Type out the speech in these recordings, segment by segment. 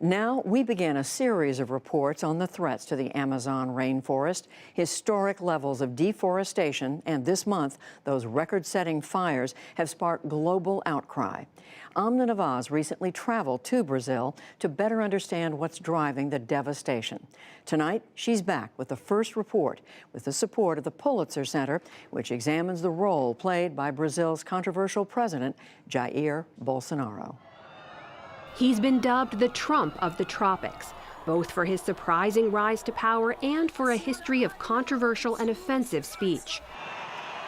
Now we begin a series of reports on the threats to the Amazon rainforest, historic levels of deforestation, and this month, those record-setting fires have sparked global outcry. Amna Nawaz recently traveled to Brazil to better understand what's driving the devastation. Tonight, she's back with the first report with the support of the Pulitzer Center, which examines the role played by Brazil's controversial president, Jair Bolsonaro. He's been dubbed the Trump of the tropics, both for his surprising rise to power and for a history of controversial and offensive speech.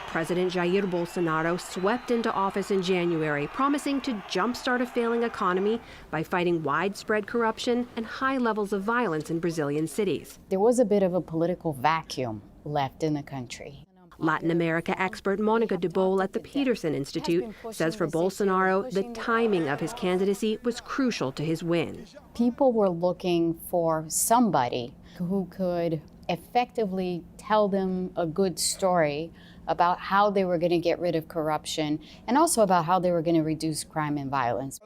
President Jair Bolsonaro swept into office in January, promising to jumpstart a failing economy by fighting widespread corruption and high levels of violence in Brazilian cities. There was a bit of a political vacuum left in the country. Latin America expert Monica de Boll at the Peterson Institute says for Bolsonaro, the timing of his candidacy was crucial to his win. People were looking for somebody who could effectively tell them a good story about how they were going to get rid of corruption and also about how they were going to reduce crime and violence.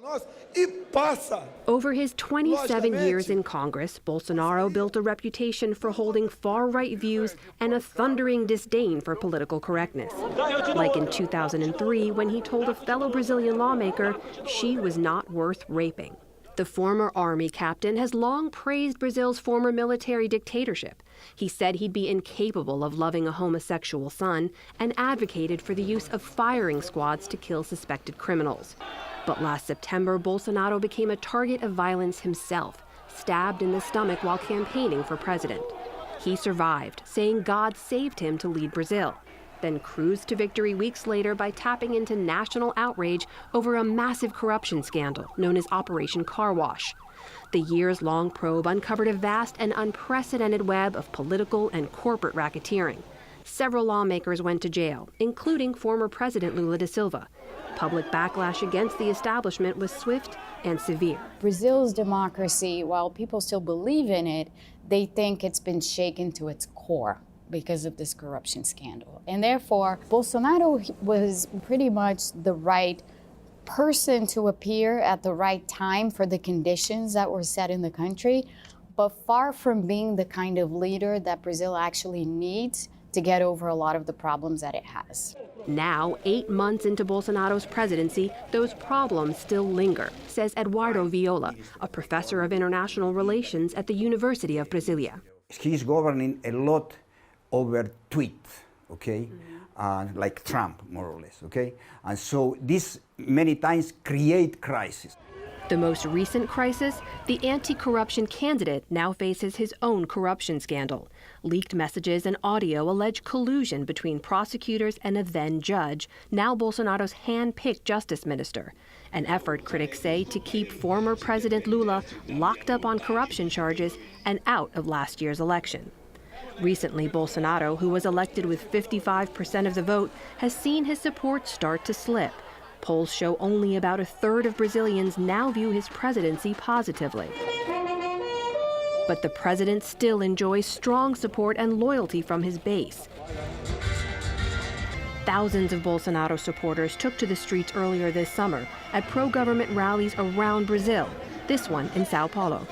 Over his 27 years in Congress, Bolsonaro built a reputation for holding far-right views and a thundering disdain for political correctness. Like in 2003, when he told a fellow Brazilian lawmaker she was not worth raping. The former army captain has long praised Brazil's former military dictatorship. He said he'd be incapable of loving a homosexual son and advocated for the use of firing squads to kill suspected criminals. But last September, Bolsonaro became a target of violence himself, stabbed in the stomach while campaigning for president. He survived, saying God saved him to lead Brazil, then cruised to victory weeks later by tapping into national outrage over a massive corruption scandal known as Operation Car Wash. The years-long probe uncovered a vast and unprecedented web of political and corporate racketeering. Several lawmakers went to jail, including former President Lula da Silva. Public backlash against the establishment was swift and severe. Brazil's democracy, while people still believe in it, they think it's been shaken to its core because of this corruption scandal. And therefore, Bolsonaro was pretty much the right person to appear at the right time for the conditions that were set in the country, but far from being the kind of leader that Brazil actually needs to get over a lot of the problems that it has. Now, 8 months into Bolsonaro's presidency, those problems still linger, says Eduardo Viola, a professor of international relations at the University of Brasilia. He's governing a lot over tweets, okay? Like Trump, more or less, okay? And so this many times create crisis. The most recent crisis, the anti-corruption candidate now faces his own corruption scandal. Leaked messages and audio allege collusion between prosecutors and a then judge, now Bolsonaro's hand-picked justice minister. An effort, critics say, to keep former President Lula locked up on corruption charges and out of last year's election. Recently, Bolsonaro, who was elected with 55% of the vote, has seen his support start to slip. Polls show only about a third of Brazilians now view his presidency positively. But the president still enjoys strong support and loyalty from his base. Thousands of Bolsonaro supporters took to the streets earlier this summer at pro-government rallies around Brazil, this one in Sao Paulo.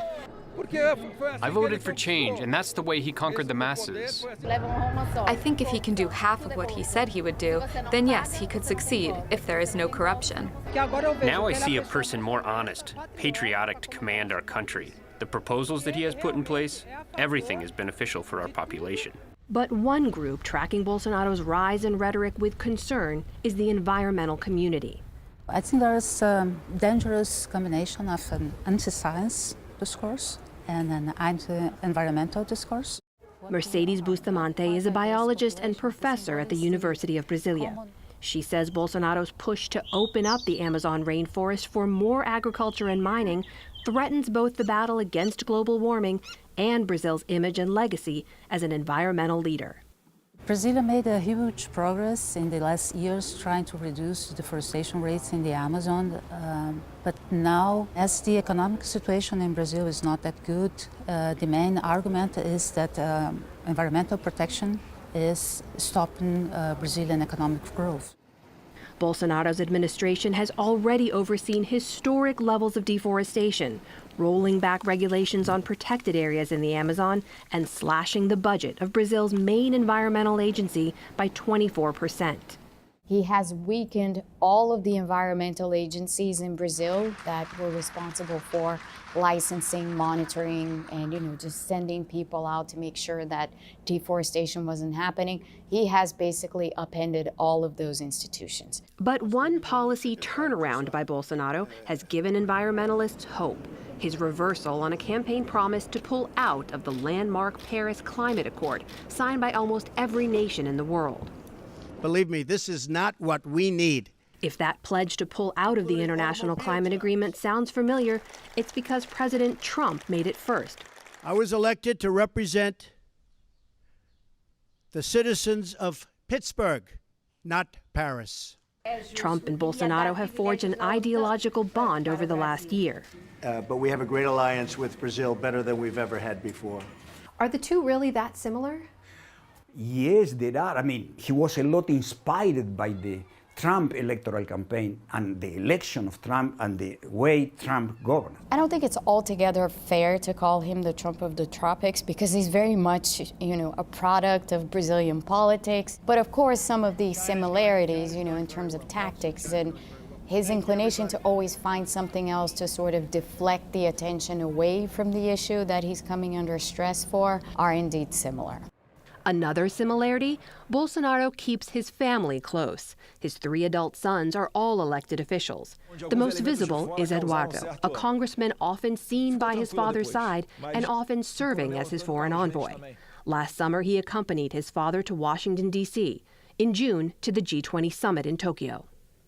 I voted for change, and that's the way he conquered the masses. I think if he can do half of what he said he would do, then yes, he could succeed if there is no corruption. Now I see a person more honest, patriotic to command our country. The proposals that he has put in place, everything is beneficial for our population. But one group tracking Bolsonaro's rise in rhetoric with concern is the environmental community. I think there is a dangerous combination of an anti-science discourse and an anti-environmental discourse. Mercedes Bustamante is a biologist and professor at the University of Brasilia. She says Bolsonaro's push to open up the Amazon rainforest for more agriculture and mining threatens both the battle against global warming and Brazil's image and legacy as an environmental leader. Brazil made a huge progress in the last years trying to reduce deforestation rates in the Amazon. But now, as the economic situation in Brazil is not that good, the main argument is that environmental protection is stopping Brazilian economic growth. Bolsonaro's administration has already overseen historic levels of deforestation. rolling back regulations on protected areas in the Amazon, and slashing the budget of Brazil's main environmental agency by 24%. He has weakened all of the environmental agencies in Brazil that were responsible for licensing, monitoring, and just sending people out to make sure that deforestation wasn't happening. He has basically upended all of those institutions. But one policy turnaround by Bolsonaro has given environmentalists hope. His reversal on a campaign promise to pull out of the landmark Paris Climate Accord, signed by almost every nation in the world. Believe me, this is not what we need. If that pledge to pull out of the international climate agreement sounds familiar, it's because President Trump made it first. I was elected to represent the citizens of Pittsburgh, not Paris. Trump and Bolsonaro have forged an ideological bond over the last year. But we have a great alliance with Brazil, better than we've ever had before. Are the two really that similar? Yes, there are. I mean, he was a lot inspired by the Trump electoral campaign and the election of Trump and the way Trump governed. I don't think it's altogether fair to call him the Trump of the tropics because he's very much, a product of Brazilian politics. But of course, some of these similarities, in terms of tactics and his inclination to always find something else to sort of deflect the attention away from the issue that he's coming under stress for are indeed similar. Another similarity, Bolsonaro keeps his family close. His 3 adult sons are all elected officials. The most visible is Eduardo, a congressman often seen by his father's side and often serving as his foreign envoy. Last summer, he accompanied his father to Washington, D.C., in June to the G20 summit in Tokyo.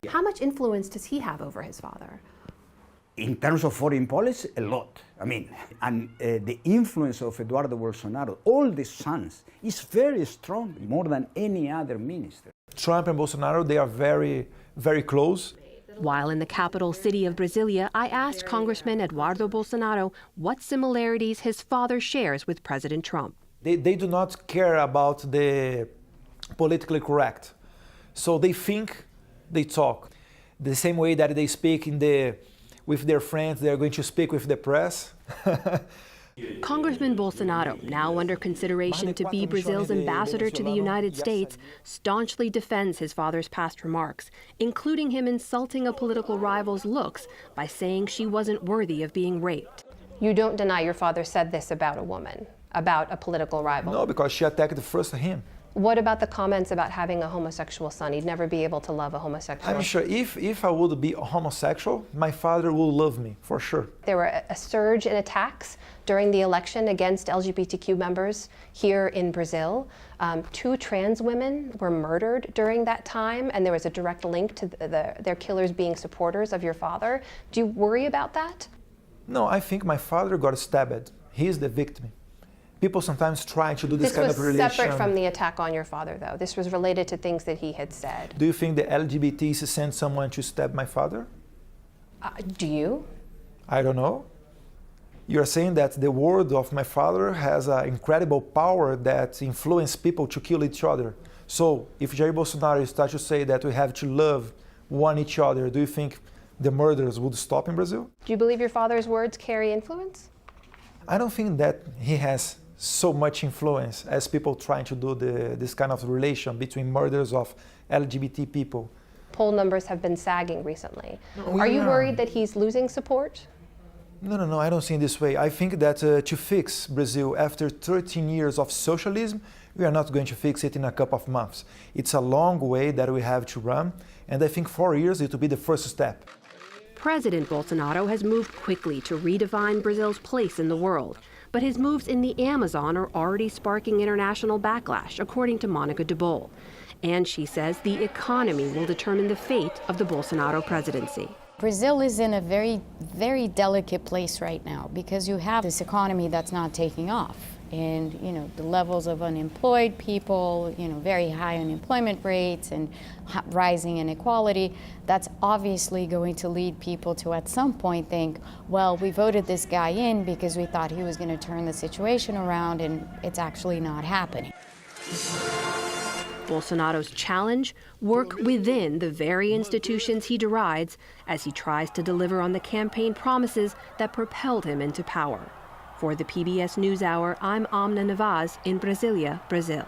How much influence does he have over his father? In terms of foreign policy, a lot. I mean, and the influence of Eduardo Bolsonaro, all the sons, is very strong, more than any other minister. Trump and Bolsonaro, they are very, very close. While in the capital city of Brasilia, I asked Congressman Eduardo Bolsonaro what similarities his father shares with President Trump. They do not care about the politically correct. So they think, they talk. The same way that they speak with their friends, they're going to speak with the press. Congressman Bolsonaro, now under consideration to be Brazil's ambassador to the United States, staunchly defends his father's past remarks, including him insulting a political rival's looks by saying she wasn't worthy of being raped. You don't deny your father said this about a woman, about a political rival? No, because she attacked first him. What about the comments about having a homosexual son? He'd never be able to love a homosexual. I'm sure if I would be a homosexual, my father would love me, for sure. There were a surge in attacks during the election against LGBTQ members here in Brazil. 2 trans women were murdered during that time, and there was a direct link to their killers being supporters of your father. Do you worry about that? No, I think my father got stabbed. He's the victim. People sometimes try to do this kind of relation. This was separate from the attack on your father, though. This was related to things that he had said. Do you think the LGBTs sent someone to stab my father? Do you? I don't know. You're saying that the word of my father has an incredible power that influences people to kill each other. So if Jair Bolsonaro starts to say that we have to love each other, do you think the murders would stop in Brazil? Do you believe your father's words carry influence? I don't think that he has so much influence as people trying to do this kind of relation between murders of LGBT people. Poll numbers have been sagging recently. Are you worried that he's losing support? No, I don't see it this way. I think that to fix Brazil after 13 years of socialism, we are not going to fix it in a couple of months. It's a long way that we have to run, and I think 4 years it will be the first step. President Bolsonaro has moved quickly to redefine Brazil's place in the world, but his moves in the Amazon are already sparking international backlash, according to Monica DeBoll. And she says the economy will determine the fate of the Bolsonaro presidency. Brazil is in a very, very delicate place right now because you have this economy that's not taking off. And, the levels of unemployed people, very high unemployment rates and rising inequality, that's obviously going to lead people to at some point think, well, we voted this guy in because we thought he was going to turn the situation around, and it's actually not happening. Bolsonaro's challenge: work within the very institutions he derides as he tries to deliver on the campaign promises that propelled him into power. For the PBS NewsHour, I'm Amna Navaz in Brasilia, Brazil.